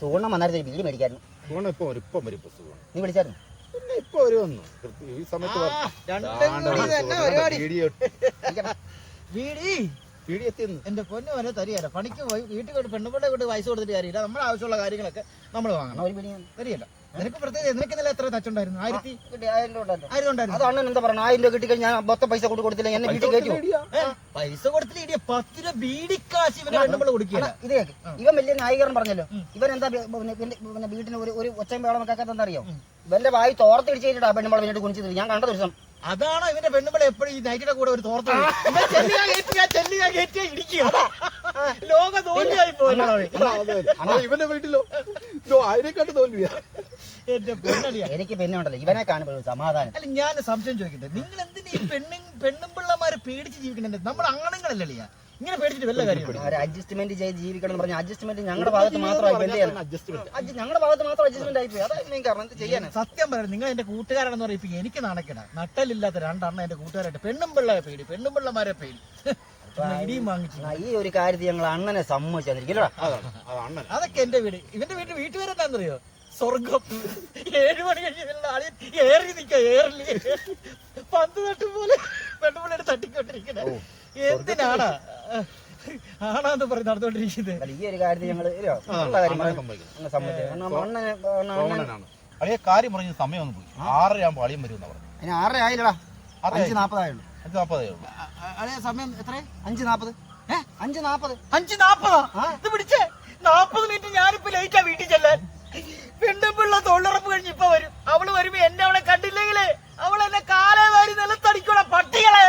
സുഗുണം വന്നായിരുന്നു ബീഡി മേടിക്കായിരുന്നു. സുഗുണം ഇപ്പം വരും. നീ വിളിച്ചായിരുന്നു? പിന്നെ ഇപ്പൊ വരുമെന്ന് ഈ സമയത്ത് വീടി എത്തിയെന്ന് എന്റെ പൊന്നു വരെ തരികയല്ല. പണിക്ക് പോയി വീട്ടിൽ കൊണ്ട് പെണ്ണുപിള്ളെ കൊണ്ട് പൈസ കൊടുത്തിട്ട് കാര്യമില്ല. നമ്മുടെ ആവശ്യമുള്ള കാര്യങ്ങളൊക്കെ നമ്മൾ വാങ്ങണം. ഒരു ബീഡി തരികയല്ല. നിനക്ക് പ്രത്യേകിച്ച് നിനക്ക് ഇന്നലെ എത്ര തച്ചുണ്ടായിരുന്നു? 1000 ഉണ്ടായിരുന്നു. അത് അണ്ണൻ എന്താ പറഞ്ഞു? 1000 രൂപ കിട്ടിക്കഴിഞ്ഞാൽ ഞാൻ മൊത്തം പൈസ കൊടുത്തില്ല. എന്നെ വീട്ടിൽ കയറ്റി പൈസ കൊടുത്തില്ല. ഇടിയ 10 രൂപ ബീഡിക്കാശ് ഇവന്റെ പെണ്ണുപിള്ള കൊടുക്കുക. ഇത് കേക്ക്. ഇവൻ വലിയ നായികരൻ പറഞ്ഞല്ലോ. ഇവൻ എന്താ പിന്നെ വീട്ടിന് ഒരു ഒച്ചയും വേളം വെക്കാത്ത എന്താ അറിയോ? ഇവന്റെ വായി തോർത്തിടിച്ചിട്ടാ പെണ്ണുമ്പോൾ വേണ്ടിട്ട് കുണിച്ചത് ഞാൻ കണ്ട ദിവസം. അതാണോ ഇവന്റെ പെണ്ണുപിള്ള എപ്പോഴും ഈ നൈറ്റിന്റെ കൂടെ ഒരു തോർത്ത് ലോക തോൽവിയായി പോയി. ഇവന്റെ വീട്ടിലോ അതിനെക്കാട്ട് തോൽവിയാ. എനിക്ക് പിന്നെ ഉണ്ടല്ലോ ഇവനെ കാണുമ്പോൾ സമാധാനം. അല്ല ഞാൻ സംശയം ചോദിക്കട്ടെ, നിങ്ങൾ എന്തിനാ ഈ പെണ്ണുമ്പിള്ളമാരെ പേടിച്ച് ജീവിക്കണ്ടേ? നമ്മൾ ആണുങ്ങളല്ലേ ഇങ്ങനെ പേടിച്ചിട്ട് വല്ല കാര്യം? ഒരു അഡ്ജസ്റ്റ്മെന്റ് ചെയ്ത് ജീവിക്കണം എന്ന് പറഞ്ഞ അഡ്ജസ്റ്റ്മെന്റ് ഞങ്ങളുടെ ഭാഗത്ത് മാത്രമായി ഞങ്ങളുടെ ഭാഗത്ത് മാത്രം അഡ്ജസ്റ്റ്മെന്റ് ആയിപ്പോയി. അതാ കാരണം എന്ത് ചെയ്യാൻ? സത്യം പറയാം, നിങ്ങൾ എന്റെ കൂട്ടുകാരാണെന്ന് പറയും. എനിക്ക് നാണക്കേടാ. നട്ടലില്ലാത്ത രണ്ടെണ്ണം എന്റെ കൂട്ടുകാരായിട്ട് പെണ്ണുമ്പിള്ളയെ പേടി, പെണ്ണുമ്പിള്ളമാരെ പേടി. ഇടിയും വാങ്ങിച്ചു. ഈ ഒരു കാര്യത്തിൽ ഞങ്ങൾ അണ്ണനെ സമ്മതിച്ചിരിക്കല്ലോ. അതൊക്കെ എന്റെ വീട്. ഇവന്റെ വീട്ടുപേരെന്താണെന്നറിയോ? സ്വർഗം. 7 മണി കഴിഞ്ഞ ആളി ഏറി നിക്ക, ഏറില് പന്ത് തട്ടും പോലെ പെണ്ണുപിള്ളേടെ തട്ടിക്കൊണ്ടിരിക്കണേ. എന്തിനാണ് ആണാന്ന് പറഞ്ഞ് നടന്നുകൊണ്ടിരിക്കുന്നത്? ഈ ഒരു കാര്യത്തിൽ ഞങ്ങൾ അളിയ കാര്യം പറഞ്ഞ സമയം ഒന്ന് പോയി. 6:30 ആകുമ്പോൾ അളിയം വരും എന്ന് പറഞ്ഞു. 6:30 ആയില്ലടാ, 5:40 ആയുള്ളൂ. 5:40 സമയം എത്ര? 5:40. 5:40. 5:40 ഇത് പിടിച്ചേ. 40 മിനിറ്റ് ഞാനിപ്പോ ലേറ്റാ വീട്ടിൽ ചെല്ലാൻ. പെണ്ണുപിള്ള തൊഴിലുറപ്പ് കഴിഞ്ഞ് ഇപ്പൊ വരും. അവള് വരുമ്പോ എന്നെ അവളെ കണ്ടില്ലെങ്കിലേ അവൾ എന്നെ കാലേ വാരി നിലത്തടിക്കൂടെ പട്ടികളെ.